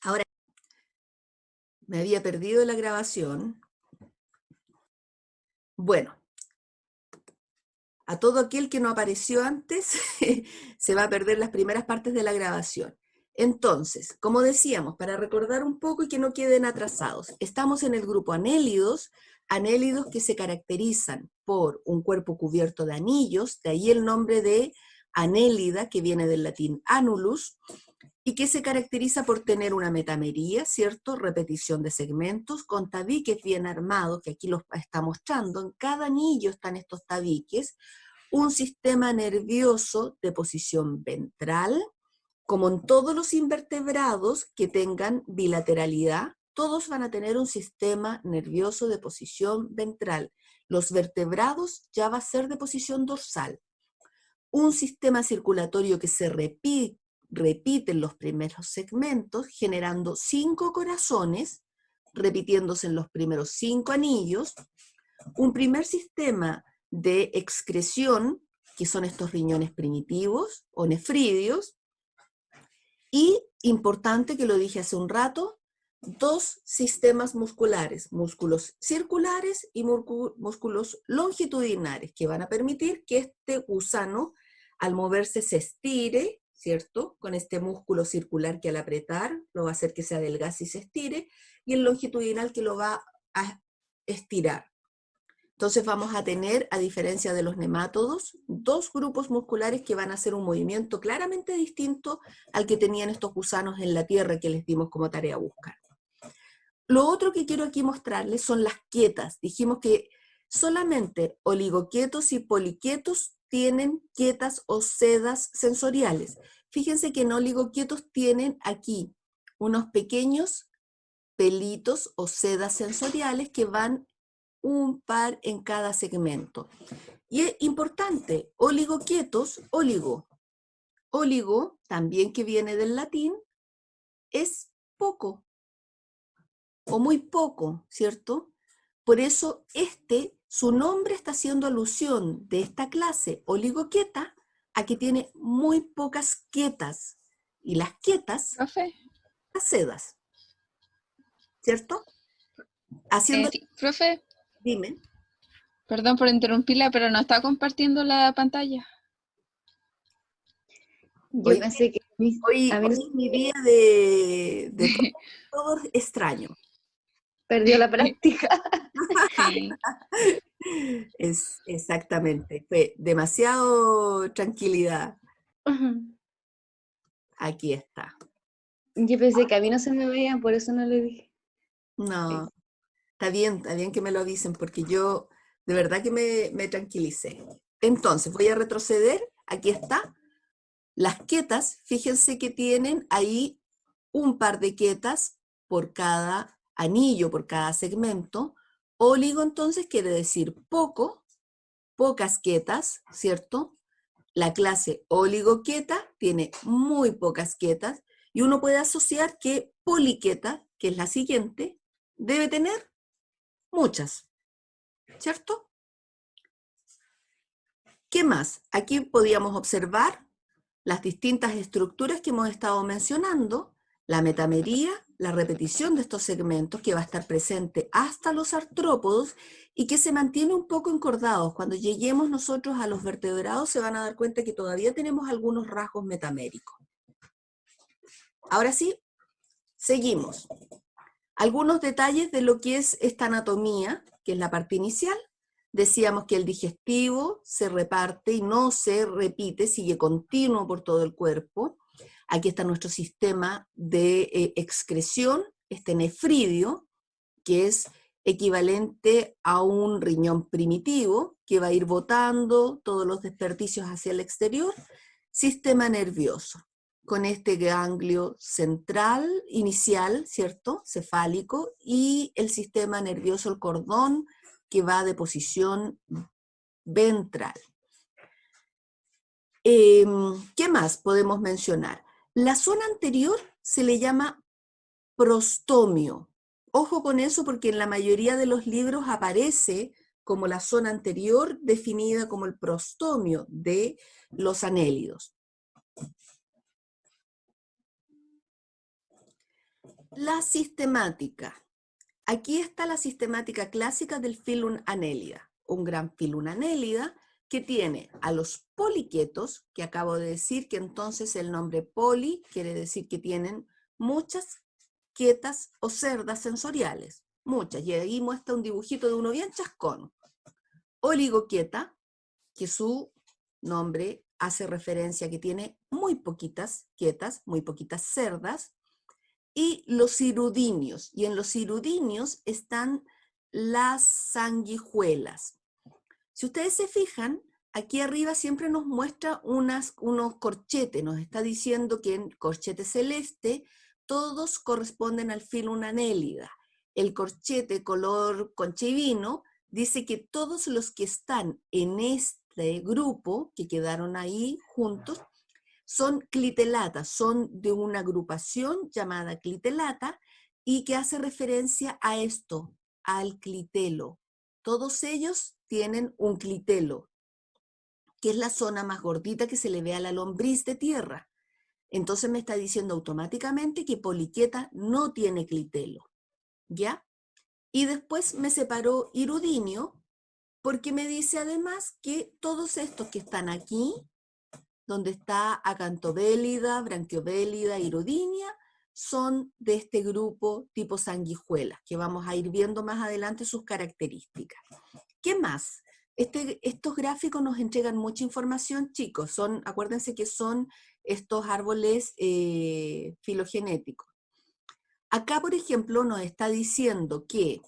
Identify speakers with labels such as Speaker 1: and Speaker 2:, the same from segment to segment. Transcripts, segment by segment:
Speaker 1: Ahora, me había perdido la grabación. Bueno, a todo aquel que no apareció antes, se va a perder las primeras partes de la grabación. Entonces, como decíamos, para recordar un poco y que no queden atrasados, estamos en el grupo anélidos, anélidos que se caracterizan por un cuerpo cubierto de anillos, de ahí el nombre de anélida, que viene del latín annulus, y que se caracteriza por tener una metamería, ¿cierto? Repetición de segmentos, con tabiques bien armados, que aquí los está mostrando. En cada anillo están estos tabiques, un sistema nervioso de posición ventral, como en todos los invertebrados que tengan bilateralidad, todos van a tener un sistema nervioso de posición ventral. Los vertebrados ya va a ser de posición dorsal. Un sistema circulatorio que se repite en los primeros segmentos, generando 5 corazones, repitiéndose en los primeros 5 anillos. Un primer sistema de excreción, que son estos riñones primitivos o nefridios, y, importante que lo dije hace un rato, 2 sistemas musculares, músculos circulares y músculos longitudinales, que van a permitir que este gusano, al moverse, se estire, ¿cierto? Con este músculo circular que al apretar lo va a hacer que se adelgace y se estire, y el longitudinal que lo va a estirar. Entonces vamos a tener, a diferencia de los nemátodos, 2 grupos musculares que van a hacer un movimiento claramente distinto al que tenían estos gusanos en la tierra que les dimos como tarea buscar. Lo otro que quiero aquí mostrarles son las quietas. Dijimos que solamente oligoquietos y poliquietos tienen quietas o sedas sensoriales. Fíjense que en oligoquietos tienen aquí unos pequeños pelitos o sedas sensoriales que van un par en cada segmento. Y es importante, oligoquietos, oligo, también que viene del latín, es poco o muy poco, ¿cierto? Por eso su nombre está haciendo alusión de esta clase oligoquieta a que tiene muy pocas quietas. Y las quietas,
Speaker 2: Profe,
Speaker 1: las sedas, ¿cierto? Haciendo,
Speaker 2: sí, profe,
Speaker 1: dime.
Speaker 2: perdón por interrumpirla, pero no está compartiendo la pantalla.
Speaker 3: Yo
Speaker 1: Hoy,
Speaker 3: pensé que
Speaker 1: hoy,
Speaker 3: a mí
Speaker 1: hoy
Speaker 3: no
Speaker 1: es mi día de todo extraño.
Speaker 3: perdió la práctica.
Speaker 2: Sí.
Speaker 1: Es exactamente, fue demasiado tranquilidad. Aquí está.
Speaker 3: Yo pensé que a mí no se me veía, por eso no le dije.
Speaker 1: No, está bien que me lo avisen porque yo de verdad que me tranquilicé. Entonces, voy a retroceder. Aquí está. Las quetas, fíjense que tienen ahí un par de quetas por cada anillo, por cada segmento. Oligo entonces quiere decir poco, pocas quetas, ¿cierto? La clase oligoqueta tiene muy pocas quetas y uno puede asociar que poliqueta, que es la siguiente, debe tener muchas, ¿cierto? ¿Qué más? Aquí podíamos observar las distintas estructuras que hemos estado mencionando, la metamería, la repetición de estos segmentos que va a estar presente hasta los artrópodos y que se mantiene un poco encordados. Cuando lleguemos nosotros a los vertebrados se van a dar cuenta que todavía tenemos algunos rasgos metaméricos. Ahora sí, seguimos. Algunos detalles de lo que es esta anatomía, que es la parte inicial. Decíamos que el digestivo se reparte y no se repite, sigue continuo por todo el cuerpo. Aquí está nuestro sistema de excreción, este nefridio, que es equivalente a un riñón primitivo, que va a ir botando todos los desperdicios hacia el exterior. Sistema nervioso, con este ganglio central, inicial, ¿cierto? Cefálico, y el sistema nervioso, el cordón, que va de posición ventral. ¿Qué más podemos mencionar? La zona anterior se le llama prostomio. Ojo con eso porque en la mayoría de los libros aparece como la zona anterior definida como el prostomio de los anélidos. La sistemática. Aquí está la sistemática clásica del Phylum Annelida, un gran Phylum Annelida que tiene a los poliquetos, que acabo de decir que entonces el nombre poli quiere decir que tienen muchas quietas o cerdas sensoriales, muchas, y ahí muestra un dibujito de uno bien chascón. Oligoquieta, que su nombre hace referencia a que tiene muy poquitas quietas, muy poquitas cerdas, y los irudinios, y en los irudinios están las sanguijuelas. Si ustedes se fijan, aquí arriba siempre nos muestra unos corchetes, nos está diciendo que en corchete celeste todos corresponden al Phylum Annelida. El corchete color concha y vino dice que todos los que están en este grupo, que quedaron ahí juntos, son clitelatas, son de una agrupación llamada clitelata y que hace referencia a esto, al clitelo. Todos ellos tienen un clitelo, que es la zona más gordita que se le ve a la lombriz de tierra. Entonces me está diciendo automáticamente que poliqueta no tiene clitelo, ¿ya? Y después me separó irudinio, porque me dice además que todos estos que están aquí, donde está acantobélida, branquiobélida, irudinia, son de este grupo tipo sanguijuelas, que vamos a ir viendo más adelante sus características. ¿Qué más? Estos gráficos nos entregan mucha información, chicos. Acuérdense que son estos árboles filogenéticos. Acá, por ejemplo, nos está diciendo que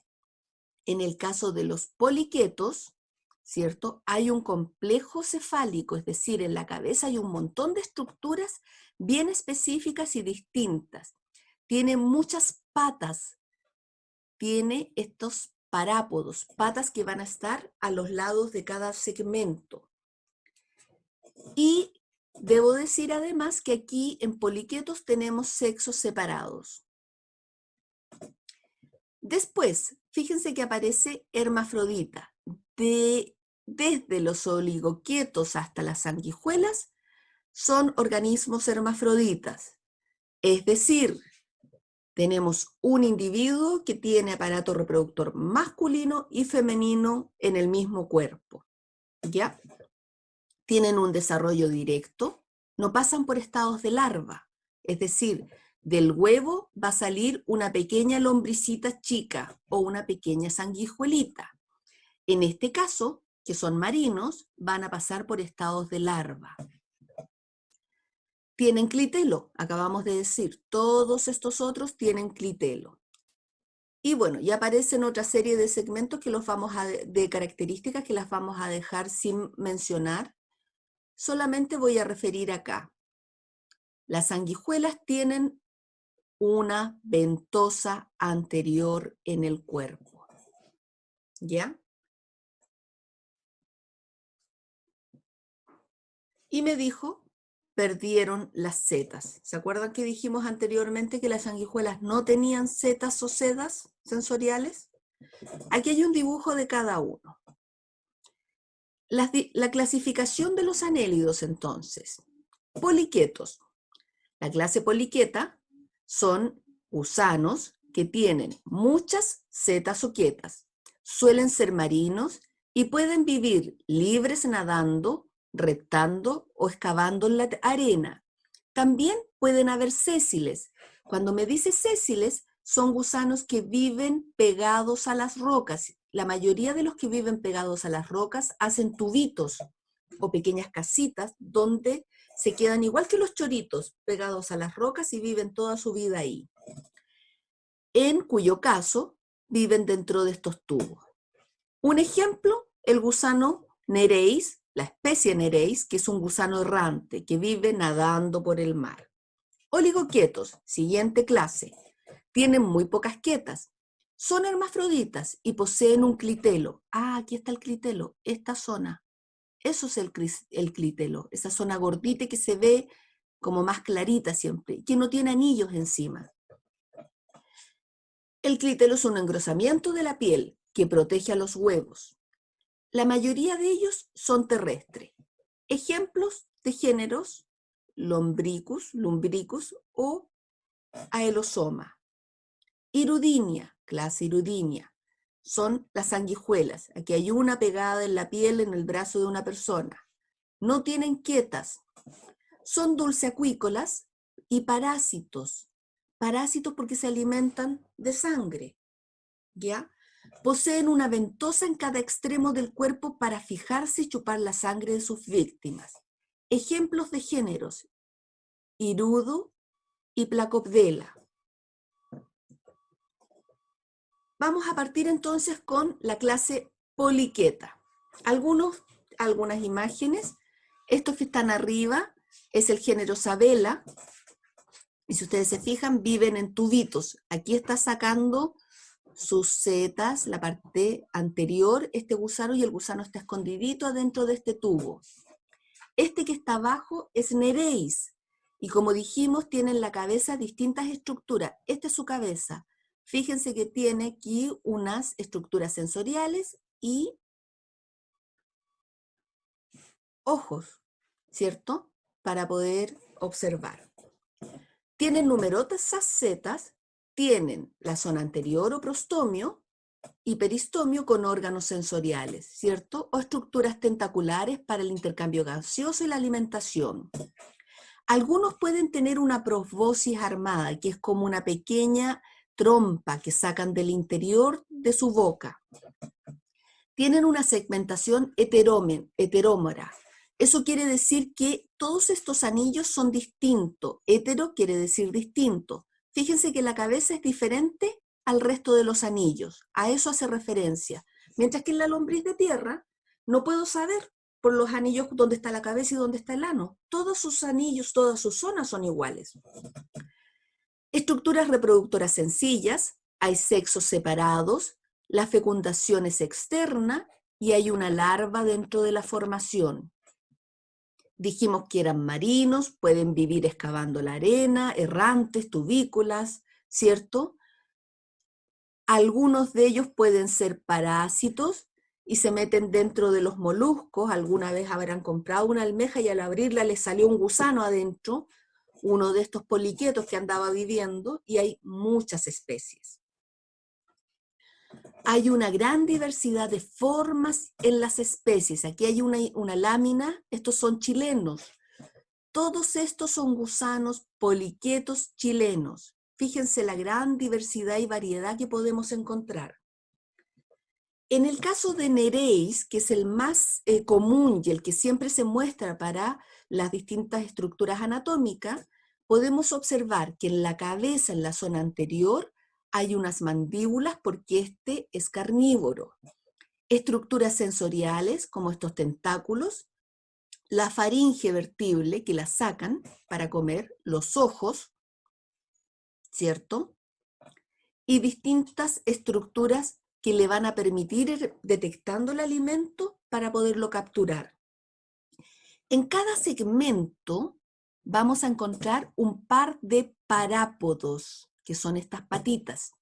Speaker 1: en el caso de los poliquetos, ¿cierto? Hay un complejo cefálico, es decir, en la cabeza hay un montón de estructuras bien específicas y distintas. Tiene muchas patas, tiene estos parápodos, patas que van a estar a los lados de cada segmento. Y debo decir además que aquí en poliquetos tenemos sexos separados. Después, fíjense que aparece hermafrodita. Desde los oligoquietos hasta las sanguijuelas son organismos hermafroditas. Es decir, tenemos un individuo que tiene aparato reproductor masculino y femenino en el mismo cuerpo. ¿Ya? Tienen un desarrollo directo, no pasan por estados de larva. Es decir, del huevo va a salir una pequeña lombricita chica o una pequeña sanguijuelita. En este caso, que son marinos, van a pasar por estados de larva. Tienen clitelo, acabamos de decir, todos estos otros tienen clitelo. Y bueno, ya aparecen otra serie de segmentos que de características que las vamos a dejar sin mencionar. Solamente voy a referir acá. Las sanguijuelas tienen una ventosa anterior en el cuerpo. ¿Ya? Y me dijo, perdieron las setas. ¿Se acuerdan que dijimos anteriormente que las sanguijuelas no tenían setas o sedas sensoriales? Aquí hay un dibujo de cada uno. La clasificación de los anélidos, entonces. Poliquetos. La clase poliqueta son gusanos que tienen muchas setas o quietas. Suelen ser marinos y pueden vivir libres nadando, reptando o excavando en la arena. También pueden haber sésiles. Cuando me dice sésiles, son gusanos que viven pegados a las rocas. La mayoría de los que viven pegados a las rocas hacen tubitos o pequeñas casitas donde se quedan igual que los choritos, pegados a las rocas y viven toda su vida ahí. En cuyo caso, viven dentro de estos tubos. Un ejemplo, el gusano Nereis, la especie Nereis, que es un gusano errante que vive nadando por el mar. Oligoquietos, siguiente clase, tienen muy pocas quietas. Son hermafroditas y poseen un clitelo. Ah, aquí está el clitelo, esta zona. Eso es el clitelo, esa zona gordita que se ve como más clarita siempre, que no tiene anillos encima. El clitelo es un engrosamiento de la piel que protege a los huevos. La mayoría de ellos son terrestres. Ejemplos de géneros, Lumbricus o Aelosoma. Irudinia, clase Irudinia, son las sanguijuelas. Aquí hay una pegada en la piel, en el brazo de una persona. No tienen quietas. Son dulceacuícolas y parásitos. Parásitos porque se alimentan de sangre, ¿ya? Poseen una ventosa en cada extremo del cuerpo para fijarse y chupar la sangre de sus víctimas. Ejemplos de géneros: Hirudo y Placopdela. Vamos a partir entonces con la clase Poliqueta. Algunas imágenes. Estos que están arriba es el género Sabela. Y si ustedes se fijan, viven en tubitos. Aquí está sacando sus setas, la parte anterior, este gusano, y el gusano está escondidito adentro de este tubo. Este que está abajo es Nereis, y como dijimos, tiene en la cabeza distintas estructuras. Esta es su cabeza. Fíjense que tiene aquí unas estructuras sensoriales y ojos, ¿cierto? Para poder observar. Tienen numerosas setas, tienen la zona anterior o prostomio y peristomio con órganos sensoriales, ¿cierto? O estructuras tentaculares para el intercambio gaseoso y la alimentación. Algunos pueden tener una proboscis armada, que es como una pequeña trompa que sacan del interior de su boca. Tienen una segmentación heterómera. Eso quiere decir que todos estos anillos son distintos. Hetero quiere decir distinto. Fíjense que la cabeza es diferente al resto de los anillos. A eso hace referencia. Mientras que en la lombriz de tierra no puedo saber por los anillos dónde está la cabeza y dónde está el ano. Todos sus anillos, todas sus zonas son iguales. Estructuras reproductoras sencillas, hay sexos separados, la fecundación es externa y hay una larva dentro de la formación. Dijimos que eran marinos, pueden vivir excavando la arena, errantes, tubícolas, ¿cierto? Algunos de ellos pueden ser parásitos y se meten dentro de los moluscos. Alguna vez habrán comprado una almeja y al abrirla les salió un gusano adentro, uno de estos poliquetos que andaba viviendo, y hay muchas especies. Hay una gran diversidad de formas en las especies. Aquí hay una lámina, estos son chilenos. Todos estos son gusanos poliquetos chilenos. Fíjense la gran diversidad y variedad que podemos encontrar. En el caso de Nereis, que es el más común y el que siempre se muestra para las distintas estructuras anatómicas, podemos observar que en la cabeza, en la zona anterior, hay unas mandíbulas porque este es carnívoro. Estructuras sensoriales, como estos tentáculos, la faringe vertible, que la sacan para comer, los ojos, ¿cierto? Y distintas estructuras que le van a permitir ir detectando el alimento para poderlo capturar. En cada segmento vamos a encontrar un par de parápodos, que son estas patitas.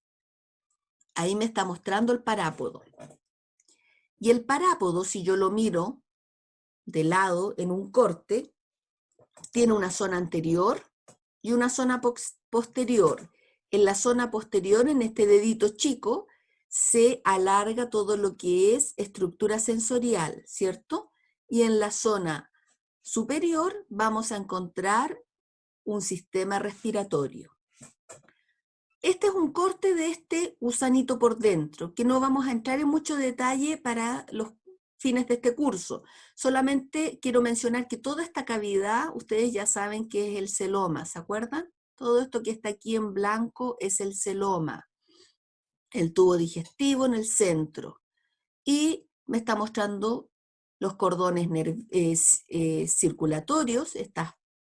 Speaker 1: Ahí me está mostrando el parápodo. Y el parápodo, si yo lo miro de lado en un corte, tiene una zona anterior y una zona posterior. En la zona posterior, en este dedito chico, se alarga todo lo que es estructura sensorial, ¿cierto? Y en la zona superior vamos a encontrar un sistema respiratorio. Este es un corte de este gusanito por dentro, que no vamos a entrar en mucho detalle para los fines de este curso. Solamente quiero mencionar que toda esta cavidad, ustedes ya saben que es el celoma, ¿se acuerdan? Todo esto que está aquí en blanco es el celoma, el tubo digestivo en el centro. Y me está mostrando los cordones circulatorios, estos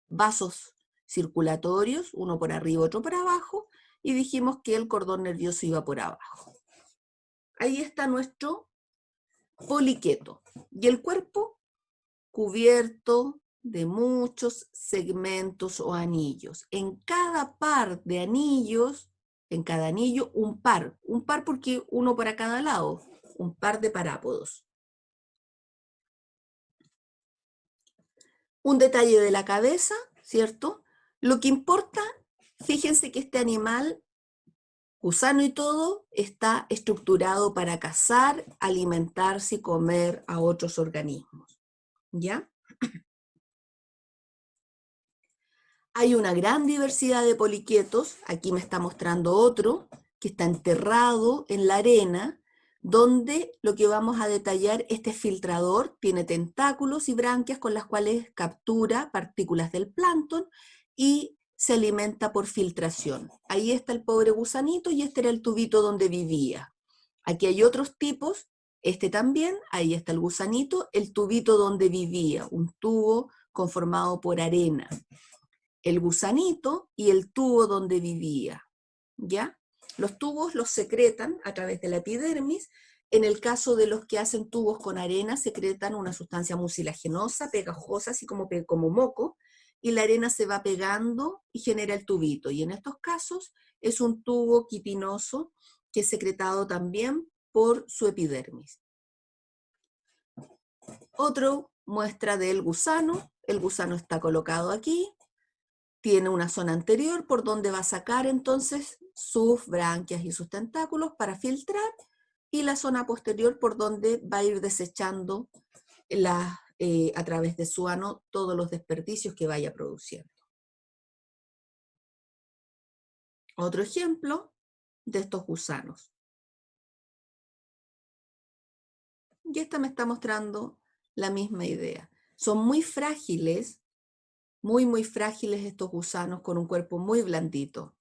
Speaker 1: vasos circulatorios, uno por arriba, otro por abajo, y dijimos que el cordón nervioso iba por abajo. Ahí está nuestro poliqueto. Y el cuerpo cubierto de muchos segmentos o anillos. En cada par de anillos, en cada anillo, un par porque uno para cada lado, un par de parápodos. Un detalle de la cabeza, ¿cierto? Lo que importa, fíjense que este animal gusano y todo, está estructurado para cazar, alimentarse y comer a otros organismos. ¿Ya? Hay una gran diversidad de poliquetos, aquí me está mostrando otro, que está enterrado en la arena, donde lo que vamos a detallar, este filtrador tiene tentáculos y branquias con las cuales captura partículas del plancton y se alimenta por filtración. Ahí está el pobre gusanito y este era el tubito donde vivía. Aquí hay otros tipos, este también, ahí está el gusanito, el tubito donde vivía, un tubo conformado por arena. El gusanito y el tubo donde vivía, ¿ya? Los tubos los secretan a través de la epidermis. En el caso de los que hacen tubos con arena, secretan una sustancia mucilagenosa, pegajosa, así como moco, y la arena se va pegando y genera el tubito. Y en estos casos es un tubo quitinoso que es secretado también por su epidermis. Otra muestra del gusano. El gusano está colocado aquí. Tiene una zona anterior por donde va a sacar entonces sus branquias y sus tentáculos para filtrar, y la zona posterior por donde va a ir desechando a través de su ano todos los desperdicios que vaya produciendo. Otro ejemplo de estos gusanos. Y esta me está mostrando la misma idea. Son muy frágiles, muy frágiles estos gusanos con un cuerpo muy blandito.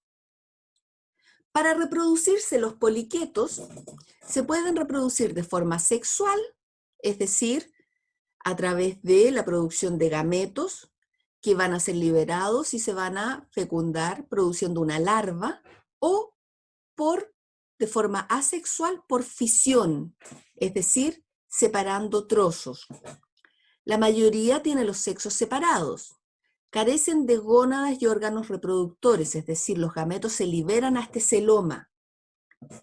Speaker 1: Para reproducirse los poliquetos, se pueden reproducir de forma sexual, es decir, a través de la producción de gametos que van a ser liberados y se van a fecundar produciendo una larva, o de forma asexual por fisión, es decir, separando trozos. La mayoría tiene los sexos separados. Carecen de gónadas y órganos reproductores, es decir, los gametos se liberan a este celoma.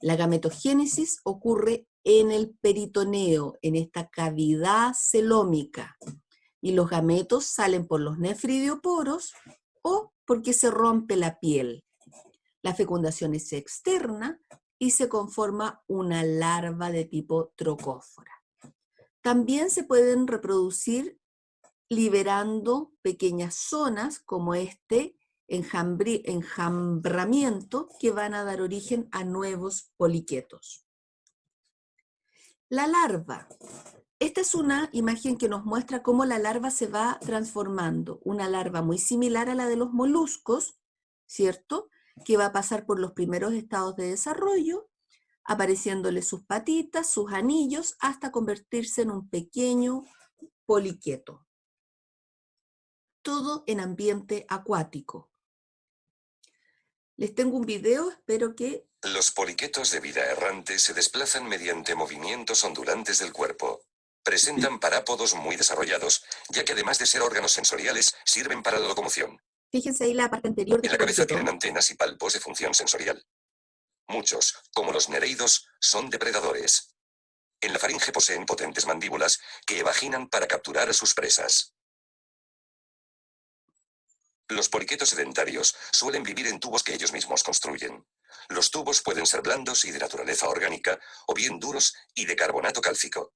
Speaker 1: La gametogénesis ocurre en el peritoneo, en esta cavidad celómica, y los gametos salen por los nefridioporos o porque se rompe la piel. La fecundación es externa y se conforma una larva de tipo trocófora. También se pueden reproducir liberando pequeñas zonas como este enjambramiento que van a dar origen a nuevos poliquetos. La larva. Esta es una imagen que nos muestra cómo la larva se va transformando. Una larva muy similar a la de los moluscos, ¿cierto? Que va a pasar por los primeros estados de desarrollo, apareciéndole sus patitas, sus anillos, hasta convertirse en un pequeño poliqueto. Todo en ambiente acuático. Les tengo un video, espero que...
Speaker 4: Los poliquetos de vida errante se desplazan mediante movimientos ondulantes del cuerpo. Presentan parápodos muy desarrollados, ya que además de ser órganos sensoriales, sirven para la locomoción.
Speaker 1: Fíjense ahí la parte anterior de
Speaker 4: En la cabeza
Speaker 1: poliqueto.
Speaker 4: tienen antenas y palpos de función sensorial. Muchos, como los nereidos, son depredadores. En la faringe poseen potentes mandíbulas que evaginan para capturar a sus presas. Los poliquetos sedentarios suelen vivir en tubos que ellos mismos construyen. Los tubos pueden ser blandos y de naturaleza orgánica, o bien duros y de carbonato cálcico.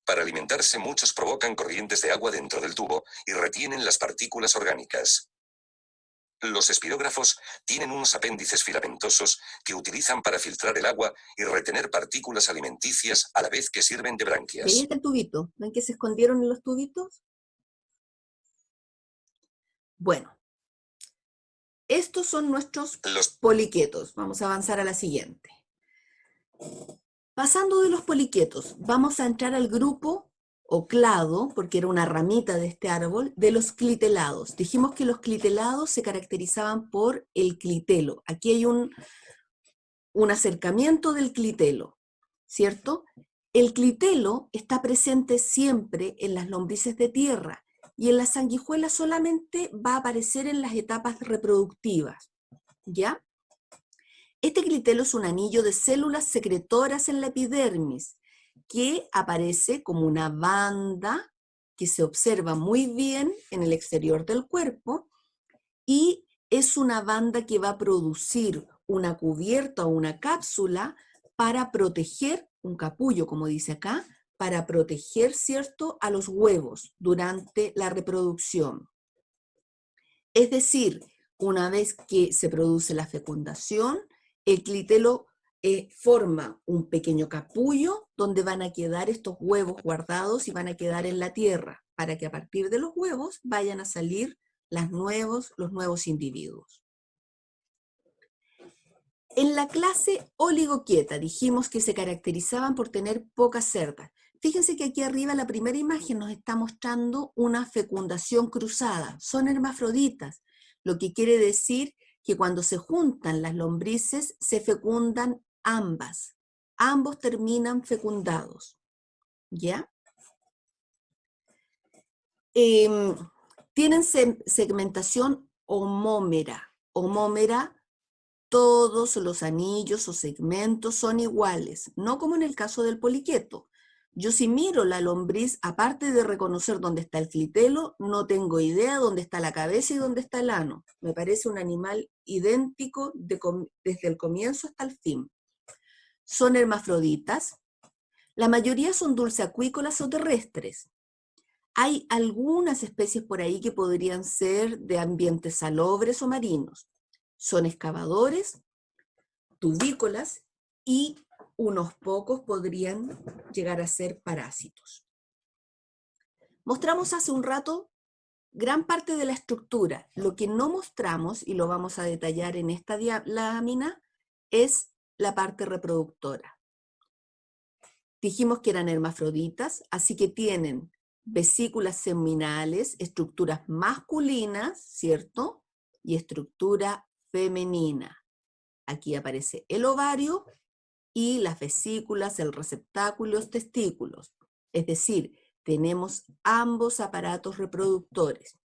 Speaker 4: Para alimentarse, muchos provocan corrientes de agua dentro del tubo y retienen las partículas orgánicas. Los espirógrafos tienen unos apéndices filamentosos que utilizan para filtrar el agua y retener partículas alimenticias a la vez que sirven de branquias.
Speaker 1: Ahí está el tubito. ¿Ven que se escondieron en los tubitos? Bueno, estos son nuestros poliquetos. Vamos a avanzar a la siguiente. Pasando de los poliquetos, vamos a entrar al grupo o clado, porque era una ramita de este árbol, de los clitelados. Dijimos que los clitelados se caracterizaban por el clitelo. Aquí hay un acercamiento del clitelo, ¿cierto? El clitelo está presente siempre en las lombrices de tierra y en las sanguijuelas solamente va a aparecer en las etapas reproductivas, ¿ya? Este clitelo es un anillo de células secretoras en la epidermis que aparece como una banda que se observa muy bien en el exterior del cuerpo y es una banda que va a producir una cubierta o una cápsula para proteger, un capullo como dice acá, para proteger, ¿cierto?, a los huevos durante la reproducción. Es decir, una vez que se produce la fecundación, el clitelo forma un pequeño capullo donde van a quedar estos huevos guardados y van a quedar en la tierra, para que a partir de los huevos vayan a salir los nuevos individuos. En la clase oligoquieta dijimos que se caracterizaban por tener pocas cerdas. Fíjense que aquí arriba la primera imagen nos está mostrando una fecundación cruzada. Son hermafroditas, lo que quiere decir que cuando se juntan las lombrices se fecundan ambas. Ambos terminan fecundados. ¿Ya? Tienen segmentación homómera. Homómera, todos los anillos o segmentos son iguales, no como en el caso del poliqueto. Yo si miro la lombriz, aparte de reconocer dónde está el clitelo, no tengo idea dónde está la cabeza y dónde está el ano. Me parece un animal idéntico desde el comienzo hasta el fin. Son hermafroditas. La mayoría son dulceacuícolas o terrestres. Hay algunas especies por ahí que podrían ser de ambientes salobres o marinos. Son excavadores, tubícolas y unos pocos podrían llegar a ser parásitos. Mostramos hace un rato gran parte de la estructura. Lo que no mostramos, y lo vamos a detallar en esta lámina, es la parte reproductora. Dijimos que eran hermafroditas, así que tienen vesículas seminales, estructuras masculinas, ¿cierto? Y estructura femenina. Aquí aparece el ovario y las vesículas, el receptáculo y los testículos. Es decir, tenemos ambos aparatos reproductores.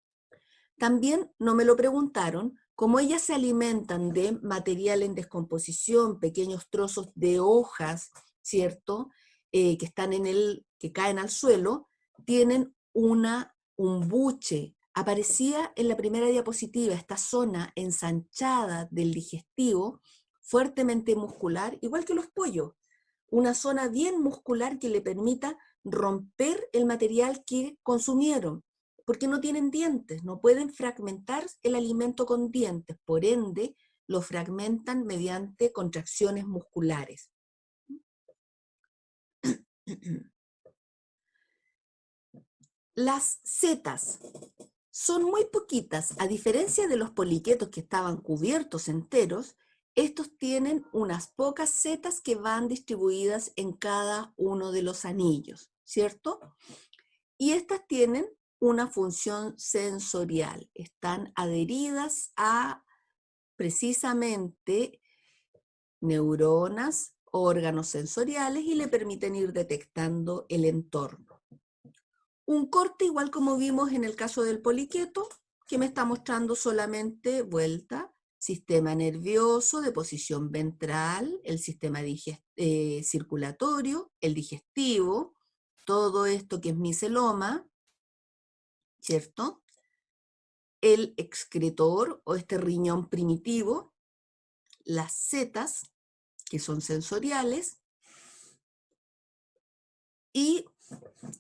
Speaker 1: También, no me lo preguntaron, como ellas se alimentan de material en descomposición, pequeños trozos de hojas, ¿cierto?, que caen al suelo, tienen un buche. Aparecía en la primera diapositiva esta zona ensanchada del digestivo, fuertemente muscular, igual que los pollos. Una zona bien muscular que le permita romper el material que consumieron, porque no tienen dientes, no pueden fragmentar el alimento con dientes, por ende lo fragmentan mediante contracciones musculares. Las setas son muy poquitas, a diferencia de los poliquetos que estaban cubiertos enteros. Estos tienen unas pocas setas que van distribuidas en cada uno de los anillos, ¿cierto? Y estas tienen una función sensorial, están adheridas a precisamente neuronas, órganos sensoriales y le permiten ir detectando el entorno. Un corte igual como vimos en el caso del poliqueto, que me está mostrando solamente vuelta, sistema nervioso de posición ventral, el sistema circulatorio, el digestivo, todo esto que es miceloma, ¿cierto? El excretor o este riñón primitivo, las setas, que son sensoriales, y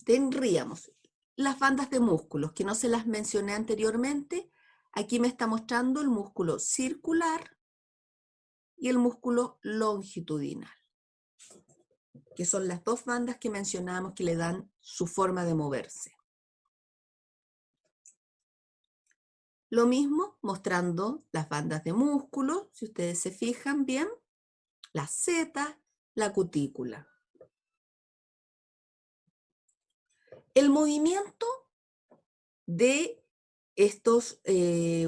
Speaker 1: tendríamos las bandas de músculos, que no se las mencioné anteriormente. Aquí me está mostrando el músculo circular y el músculo longitudinal, que son las dos bandas que mencionamos que le dan su forma de moverse. Lo mismo mostrando las bandas de músculo, si ustedes se fijan bien, las setas, la cutícula. El movimiento de estos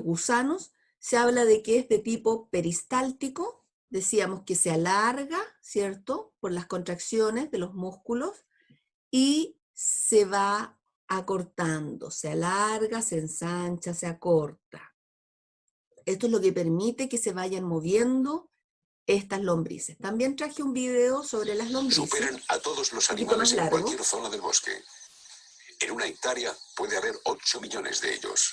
Speaker 1: gusanos se habla de que es de tipo peristáltico, decíamos que se alarga, ¿cierto?, por las contracciones de los músculos y se va acortando, se alarga, se ensancha, se acorta. Esto es lo que permite que se vayan moviendo estas lombrices. También traje un video sobre las lombrices.
Speaker 4: Superan a todos los animales en cualquier zona del bosque. En una hectárea puede haber 8 millones de ellos.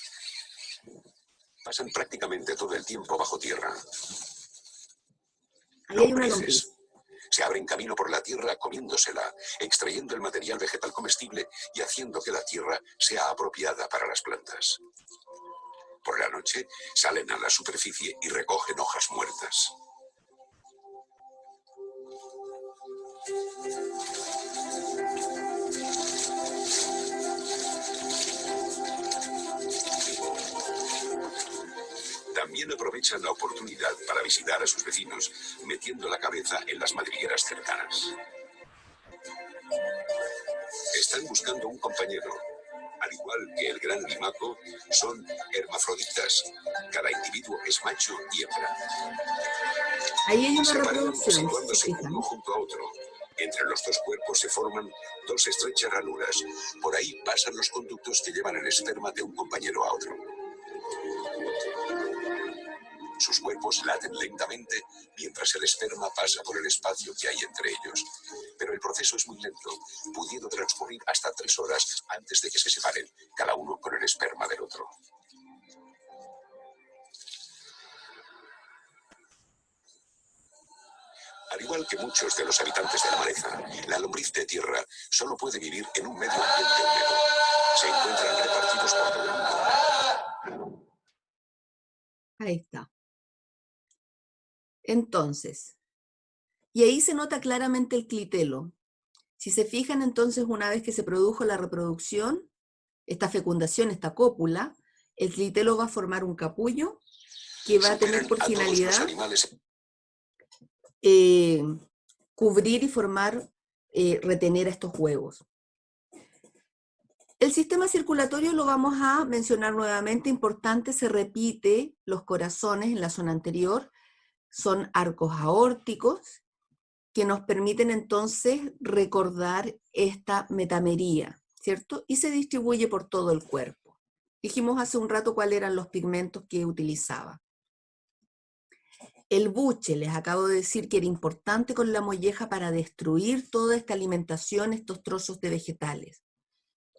Speaker 5: Pasan prácticamente todo el tiempo bajo tierra.
Speaker 1: Ahí hay una
Speaker 5: Lombrices.
Speaker 1: lombriz.
Speaker 5: Se abren camino por la tierra comiéndosela, extrayendo el material vegetal comestible y haciendo que la tierra sea apropiada para las plantas. Por la noche salen a la superficie y recogen hojas muertas. También aprovechan la oportunidad para visitar a sus vecinos, metiendo la cabeza en las madrigueras cercanas. Están buscando un compañero. Al igual que el gran limaco, son hermafroditas. Cada individuo es macho y hembra.
Speaker 1: Ahí hay una
Speaker 5: Se aparean
Speaker 1: reproducción,
Speaker 5: situándose
Speaker 1: si se fijan.
Speaker 5: uno junto a otro. Entre los dos cuerpos se forman dos estrechas ranuras. Por ahí pasan los conductos que llevan el esperma de un compañero a otro. Sus cuerpos laten lentamente mientras el esperma pasa por el espacio que hay entre ellos. Pero el proceso es muy lento, pudiendo transcurrir hasta 3 horas antes de que se separen, cada uno con el esperma del otro. Al igual que muchos de los habitantes de la maleza, la lombriz de tierra solo puede vivir en un medio ambiente húmedo. Se encuentran repartidos por todo el mundo.
Speaker 1: Ahí está. Entonces, y ahí se nota claramente el clitelo. Si se fijan, entonces, una vez que se produjo la reproducción, esta fecundación, esta cópula, el clitelo va a formar un capullo que va a tener por finalidad cubrir y formar, retener a estos huevos. El sistema circulatorio lo vamos a mencionar nuevamente, importante, se repite los corazones en la zona anterior, son arcos aórticos que nos permiten entonces recordar esta metamería, ¿cierto? Y se distribuye por todo el cuerpo. Dijimos hace un rato cuáles eran los pigmentos que utilizaba. El buche, les acabo de decir que era importante con la molleja para destruir toda esta alimentación, estos trozos de vegetales,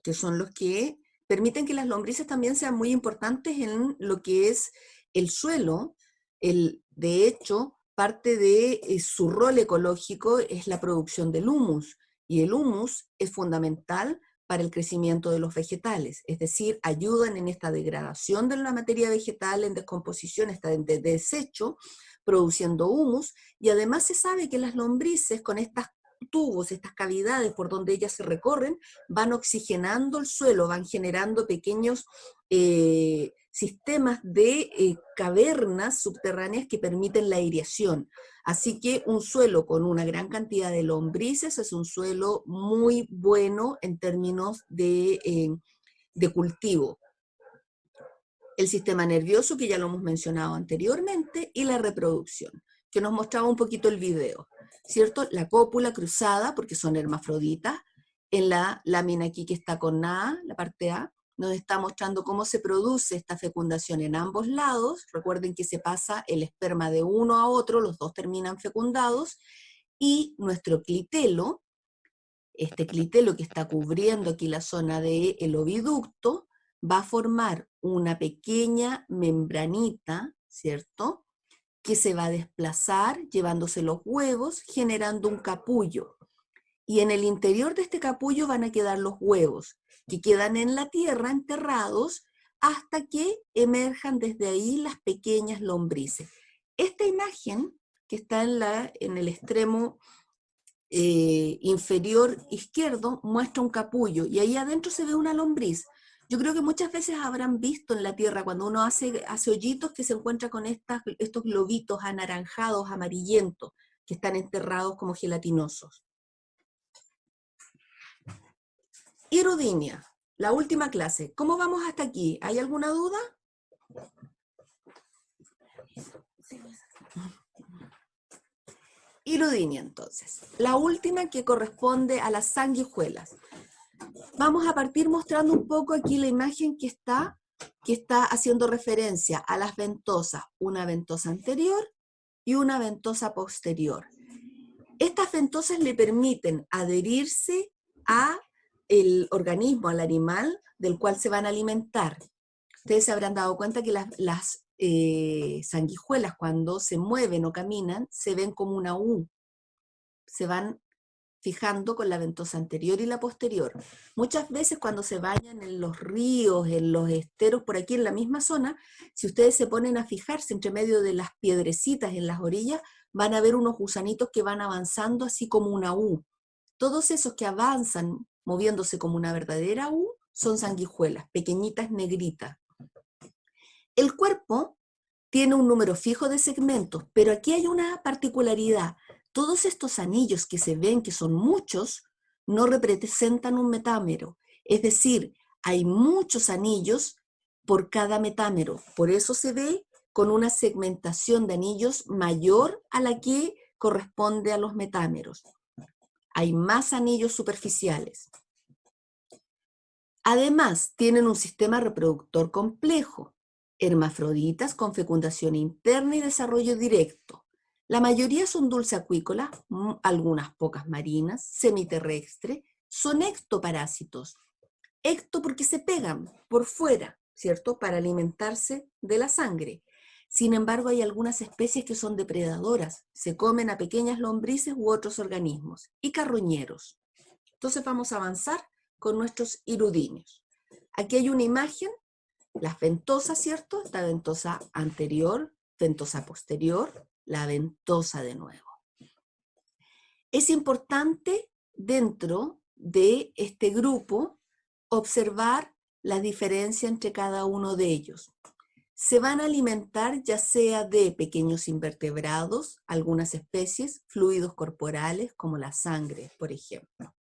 Speaker 1: que son los que permiten que las lombrices también sean muy importantes en lo que es el suelo. De hecho, parte de su rol ecológico es la producción del humus, y el humus es fundamental para el crecimiento de los vegetales, es decir, ayudan en esta degradación de la materia vegetal, en descomposición, de desecho, produciendo humus, y además se sabe que las lombrices con estas tubos, estas cavidades por donde ellas se recorren, van oxigenando el suelo, van generando pequeños sistemas de cavernas subterráneas que permiten la aireación. Así que un suelo con una gran cantidad de lombrices es un suelo muy bueno en términos de cultivo. El sistema nervioso, que ya lo hemos mencionado anteriormente, y la reproducción, que nos mostraba un poquito el video, ¿cierto? La cópula cruzada, porque son hermafroditas, en la lámina aquí que está con A, la parte A, nos está mostrando cómo se produce esta fecundación en ambos lados. Recuerden que se pasa el esperma de uno a otro, los dos terminan fecundados, y nuestro clitelo, este clitelo que está cubriendo aquí la zona del oviducto, va a formar una pequeña membranita, ¿cierto?, que se va a desplazar llevándose los huevos, generando un capullo. Y en el interior de este capullo van a quedar los huevos, que quedan en la tierra enterrados hasta que emerjan desde ahí las pequeñas lombrices. Esta imagen, que está en el extremo inferior izquierdo, muestra un capullo, y ahí adentro se ve una lombriz. Yo creo que muchas veces habrán visto en la tierra, cuando uno hace hoyitos, que se encuentra con estos globitos anaranjados, amarillentos, que están enterrados como gelatinosos. Hirudinea, la última clase. ¿Cómo vamos hasta aquí? ¿Hay alguna duda? Hirudinea, entonces. La última, que corresponde a las sanguijuelas. Vamos a partir mostrando un poco aquí la imagen que está haciendo referencia a las ventosas, una ventosa anterior y una ventosa posterior. Estas ventosas le permiten adherirse al organismo, al animal del cual se van a alimentar. ustedes se habrán dado cuenta que las sanguijuelas cuando se mueven o caminan se ven como una U, se van fijando con la ventosa anterior y la posterior. Muchas veces cuando se bañan en los ríos, en los esteros, por aquí en la misma zona, si ustedes se ponen a fijarse entre medio de las piedrecitas en las orillas, van a ver unos gusanitos que van avanzando así como una U. Todos esos que avanzan moviéndose como una verdadera U son sanguijuelas, pequeñitas negritas. El cuerpo tiene un número fijo de segmentos, pero aquí hay una particularidad. Todos estos anillos que se ven, que son muchos, no representan un metámero. Es decir, hay muchos anillos por cada metámero. Por eso se ve con una segmentación de anillos mayor a la que corresponde a los metámeros. Hay más anillos superficiales. Además, tienen un sistema reproductor complejo, hermafroditas con fecundación interna y desarrollo directo. La mayoría son dulceacuícolas, algunas pocas marinas, semiterrestres, son ectoparásitos. Ecto porque se pegan por fuera, ¿cierto? Para alimentarse de la sangre. Sin embargo, hay algunas especies que son depredadoras, se comen a pequeñas lombrices u otros organismos, y carroñeros. Entonces vamos a avanzar con nuestros hirudinios. Aquí hay una imagen, las ventosas, ¿cierto? Esta ventosa anterior, ventosa posterior, la ventosa de nuevo. Es importante dentro de este grupo observar la diferencia entre cada uno de ellos. Se van a alimentar ya sea de pequeños invertebrados, algunas especies, fluidos corporales como la sangre, por ejemplo.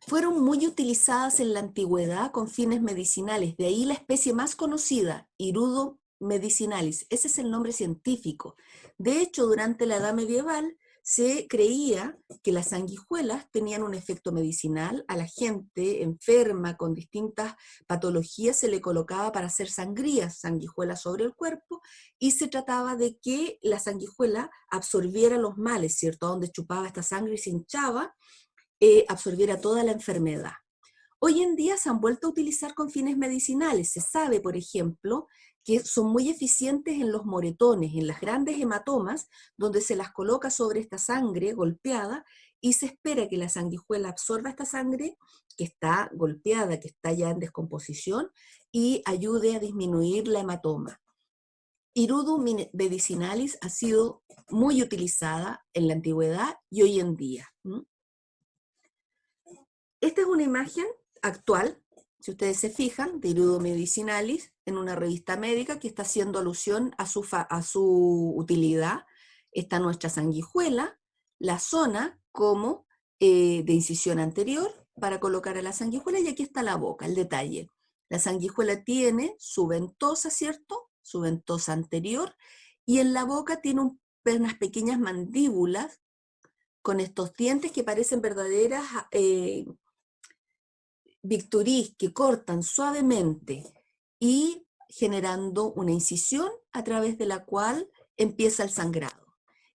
Speaker 1: Fueron muy utilizadas en la antigüedad con fines medicinales, de ahí la especie más conocida, Hirudo medicinalis, ese es el nombre científico. De hecho, durante la Edad Medieval se creía que las sanguijuelas tenían un efecto medicinal. A la gente enferma con distintas patologías se le colocaba para hacer sangrías, sanguijuelas sobre el cuerpo, y se trataba de que la sanguijuela absorbiera los males, ¿cierto? Donde chupaba esta sangre y se hinchaba, absorbiera toda la enfermedad. Hoy en día se han vuelto a utilizar con fines medicinales. Se sabe, por ejemplo, que son muy eficientes en los moretones, en las grandes hematomas, donde se las coloca sobre esta sangre golpeada y se espera que la sanguijuela absorba esta sangre que está golpeada, que está ya en descomposición, y ayude a disminuir la hematoma. Hirudo medicinalis ha sido muy utilizada en la antigüedad y hoy en día. Esta es una imagen actual, si ustedes se fijan, de Hirudo medicinalis en una revista médica que está haciendo alusión a su utilidad. Está nuestra sanguijuela, la zona como de incisión anterior para colocar a la sanguijuela, y aquí está la boca, el detalle. La sanguijuela tiene su ventosa, ¿cierto? Su ventosa anterior, y en la boca tiene unas pequeñas mandíbulas con estos dientes que parecen verdaderas bicturís que cortan suavemente y generando una incisión a través de la cual empieza el sangrado.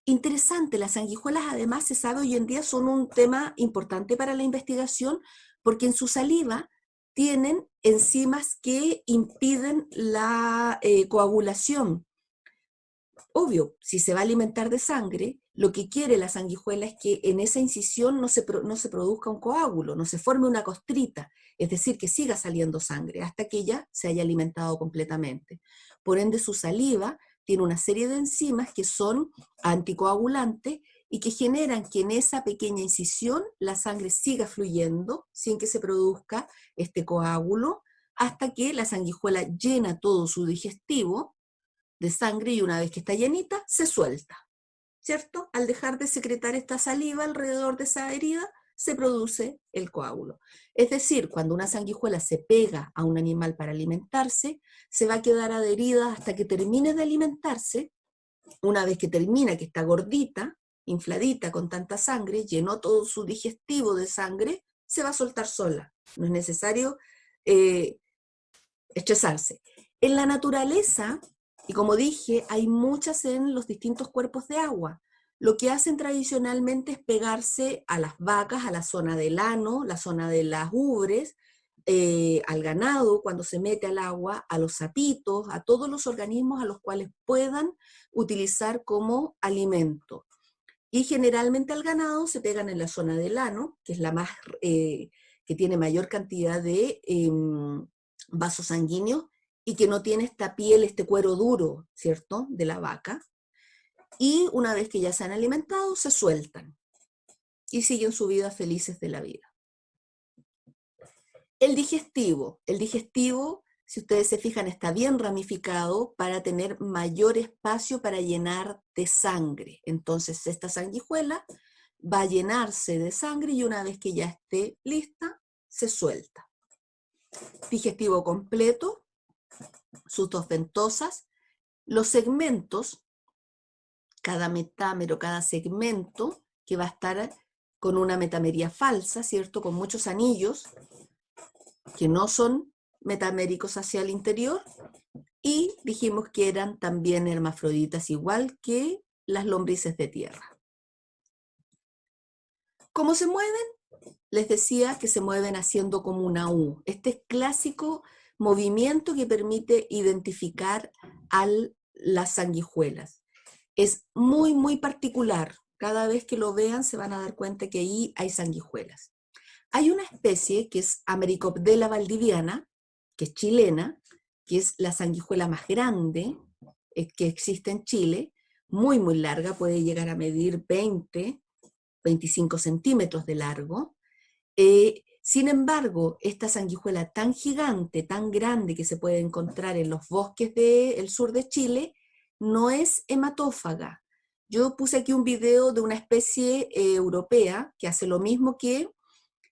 Speaker 1: Interesante, las sanguijuelas además se sabe hoy en día son un tema importante para la investigación porque en su saliva tienen enzimas que impiden la coagulación. Obvio, si se va a alimentar de sangre, lo que quiere la sanguijuela es que en esa incisión no se produzca un coágulo, no se forme una costrita, es decir, que siga saliendo sangre hasta que ella se haya alimentado completamente. Por ende, su saliva tiene una serie de enzimas que son anticoagulantes y que generan que en esa pequeña incisión la sangre siga fluyendo sin que se produzca este coágulo hasta que la sanguijuela llena todo su digestivo de sangre y una vez que está llenita, se suelta, ¿cierto? Al dejar de secretar esta saliva alrededor de esa herida, se produce el coágulo. Es decir, cuando una sanguijuela se pega a un animal para alimentarse, se va a quedar adherida hasta que termine de alimentarse. Una vez que termina, que está gordita, infladita con tanta sangre, llenó todo su digestivo de sangre, se va a soltar sola. No es necesario estresarse. En la naturaleza, y como dije, hay muchas en los distintos cuerpos de agua. Lo que hacen tradicionalmente es pegarse a las vacas, a la zona del ano, la zona de las ubres, al ganado cuando se mete al agua, a los sapitos, a todos los organismos a los cuales puedan utilizar como alimento. Y generalmente al ganado se pegan en la zona del ano, que es la más, que tiene mayor cantidad de vasos sanguíneos y que no tiene esta piel, este cuero duro, ¿cierto?, de la vaca. Y una vez que ya se han alimentado, se sueltan y siguen su vida felices de la vida. El digestivo, si ustedes se fijan, está bien ramificado para tener mayor espacio para llenar de sangre. Entonces esta sanguijuela va a llenarse de sangre y una vez que ya esté lista, se suelta. Digestivo completo, sus dos ventosas, los segmentos, cada metámero, cada segmento, que va a estar con una metamería falsa, ¿cierto?, con muchos anillos, que no son metaméricos hacia el interior, y dijimos que eran también hermafroditas, igual que las lombrices de tierra. ¿Cómo se mueven? Les decía que se mueven haciendo como una U. Este es clásico movimiento que permite identificar a las sanguijuelas. Es muy, muy particular. Cada vez que lo vean se van a dar cuenta que ahí hay sanguijuelas. Hay una especie que es Americoptela valdiviana, que es chilena, que es la sanguijuela más grande que existe en Chile, muy, muy larga, puede llegar a medir 20, 25 centímetros de largo. Sin embargo, esta sanguijuela tan gigante, tan grande que se puede encontrar en los bosques del sur de Chile, no es hematófaga. Yo puse aquí un video de una especie europea que hace lo mismo que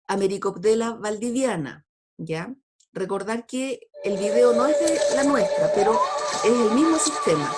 Speaker 1: Americoptela valdiviana, ¿ya? Recordar que el video no es de la nuestra, pero es el mismo sistema.